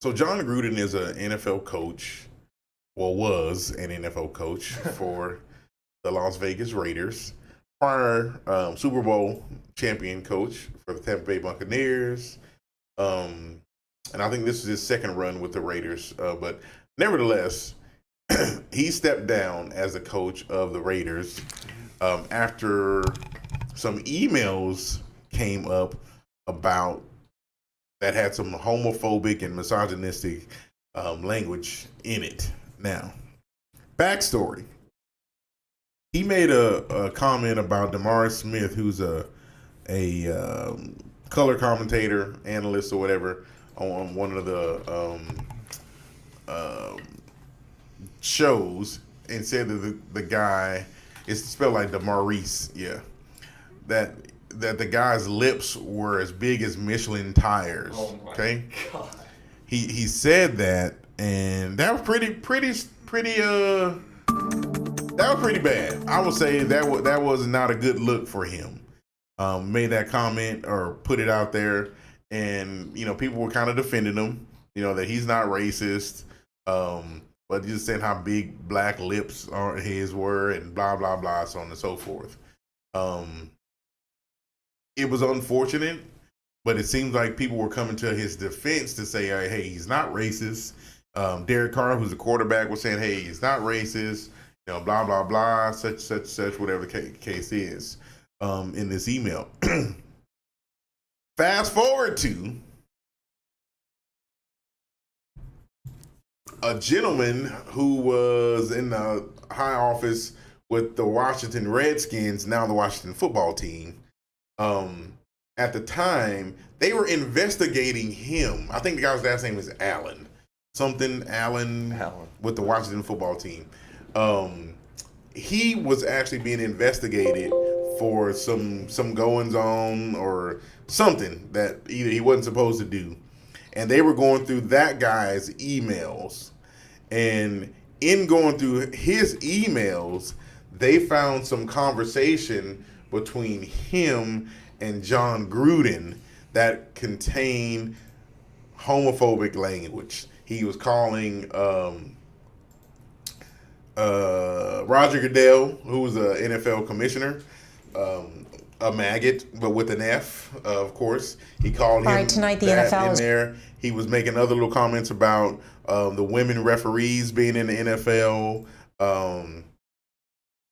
So John Gruden is an NFL coach, well, was an NFL coach for the Las Vegas Raiders. Prior Super Bowl champion coach for the Tampa Bay Buccaneers. And I think this is his second run with the Raiders. But nevertheless, he stepped down as the coach of the Raiders after some emails came up about that had some homophobic and misogynistic language in it. Now, backstory. He made a comment about DeMaurice Smith, who's a color commentator, analyst, or whatever, on one of the shows, and said that the guy, it's spelled like DeMaurice, yeah, that the guy's lips were as big as Michelin tires. Oh my okay, God. He said that, and that was pretty that was pretty bad. I would say that was not a good look for him. Made that comment or put it out there, and people were kind of defending him. That he's not racist, but just saying how big black lips his were, and blah blah blah, so on and so forth. It was unfortunate, but it seems like people were coming to his defense to say, hey, he's not racist. Derek Carr, who's the quarterback, was saying, hey, he's not racist. Blah, blah, blah, such, whatever the case is in this email. Fast forward to a gentleman who was in the high office with the Washington Redskins, now the Washington football team. At the time, they were investigating him. I think the guy's last name is Allen. Allen. With the Washington football team. He was actually being investigated for some goings on or something that either he wasn't supposed to do. And they were going through that guy's emails. And in going through his emails, they found some conversation between him and John Gruden that contained homophobic language. He was calling Roger Goodell, who was an NFL commissioner, a maggot, but with an F, of course. He called him tonight the that NFL in there. He was making other little comments about the women referees being in the NFL.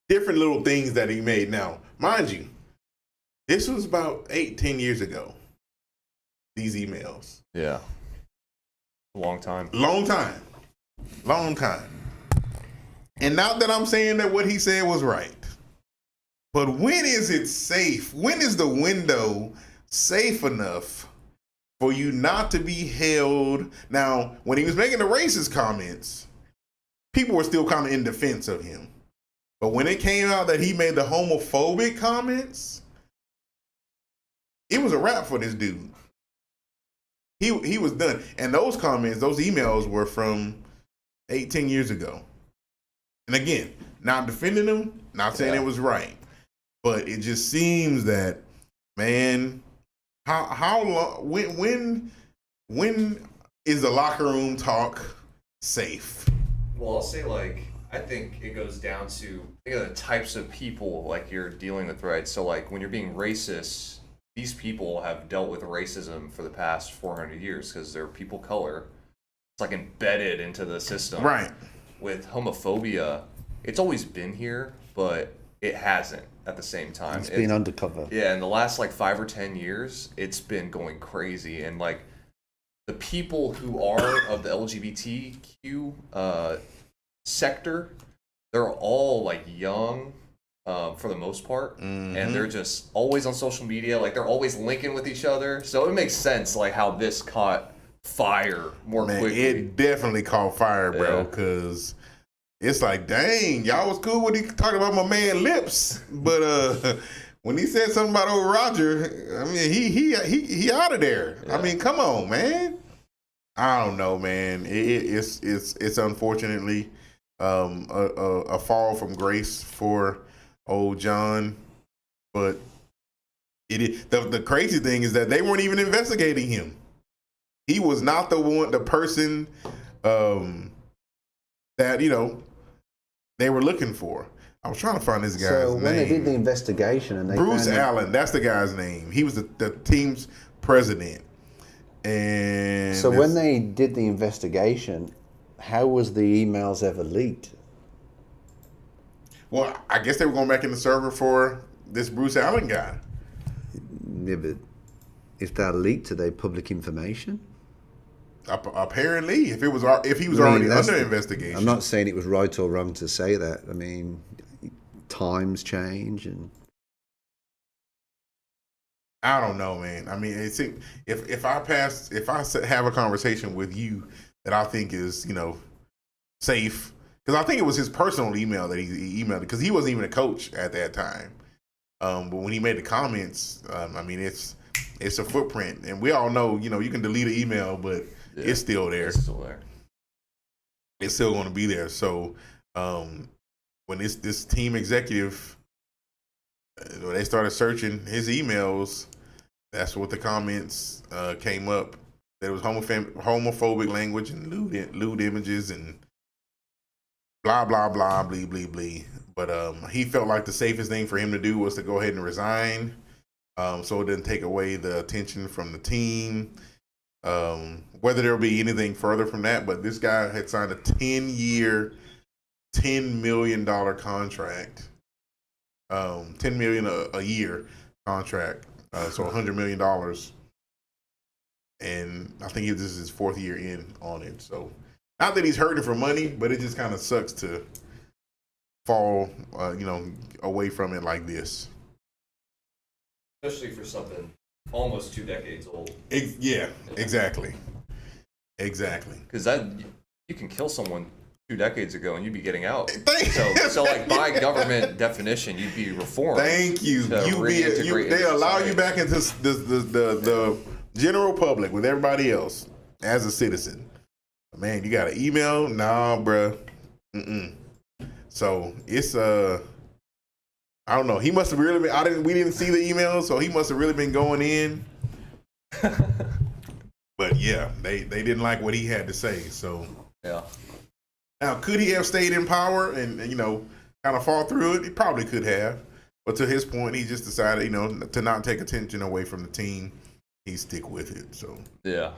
Different little things that he made. Now, mind you, this was about 8-10 years ago, these emails. Yeah. Long time. Long time. And not that I'm saying that what he said was right, but when is it safe? When is the window safe enough for you not to be held? Now, when he was making the racist comments, people were still kind of in defense of him. But when it came out that he made the homophobic comments, it was a wrap for this dude. He was done. And those comments, those emails were from 8-10 years ago. And again, not defending him, not saying it was right. But it just seems that, man, how long, when is the locker room talk safe? Well, I'll say, I think it goes down to the types of people, you're dealing with, right? So, when you're being racist, these people have dealt with racism for the past 400 years because they're people color. It's, embedded into the system. Right. With homophobia, it's always been here, but it hasn't at the same time. It's been undercover. Yeah, in the last 5 or 10 years, it's been going crazy. And the people who are of the LGBTQ sector, they're all young for the most part. Mm-hmm. And they're just always on social media. They're always linking with each other. So it makes sense how this caught fire more quickly. It definitely caught fire, bro, because it's dang, y'all was cool when he talked about my man lips, but when he said something about old Roger, I mean, he out of there. Yeah. I mean, come on, man. I don't know, man. It's unfortunately a fall from grace for old John, but the crazy thing is that they weren't even investigating him. He was not the person that they were looking for. I was trying to find this guy's name. So when they did the investigation and they Bruce found Allen, that's the guy's name. He was the team's president. And so when they did the investigation, how was the emails ever leaked? Well, I guess they were going back in the server for this Bruce Allen guy. Yeah, but if they're leaked, are they public information? Apparently, if he was already under investigation. I'm not saying it was right or wrong to say that. I mean, times change, and I don't know, man. I mean, if I have a conversation with you that I think is safe, because I think it was his personal email that he emailed, because he wasn't even a coach at that time. But when he made the comments, I mean, it's a footprint, and we all know, you can delete an email, but it's still there. It's still there. It's still going to be there. So when this team executive, when they started searching his emails, that's what the comments came up. There was homophobic language and lewd images and blah, blah, blah, blee, blee, blee. But he felt like the safest thing for him to do was to go ahead and resign, so it didn't take away the attention from the team. Whether there'll be anything further from that, but this guy had signed a 10-year, $10 million contract, $10 million a year contract, so $100 million, and I think this is his fourth year in on it. So, not that he's hurting for money, but it just kind of sucks to fall, away from it like this. Especially for something almost 2 decades old. Yeah, exactly. Because you can kill someone 2 decades ago and you'd be getting out. So like by government definition, you'd be reformed. Thank you. They allow you back into the general public with everybody else as a citizen. Man, you got an email? Nah, bruh. So it's I don't know. He must have really been. We didn't see the email, so he must have really been going in. But yeah, they didn't like what he had to say. So yeah. Now, could he have stayed in power and kind of fall through it? He probably could have. But to his point, he just decided, to not take attention away from the team. He stick with it. So yeah.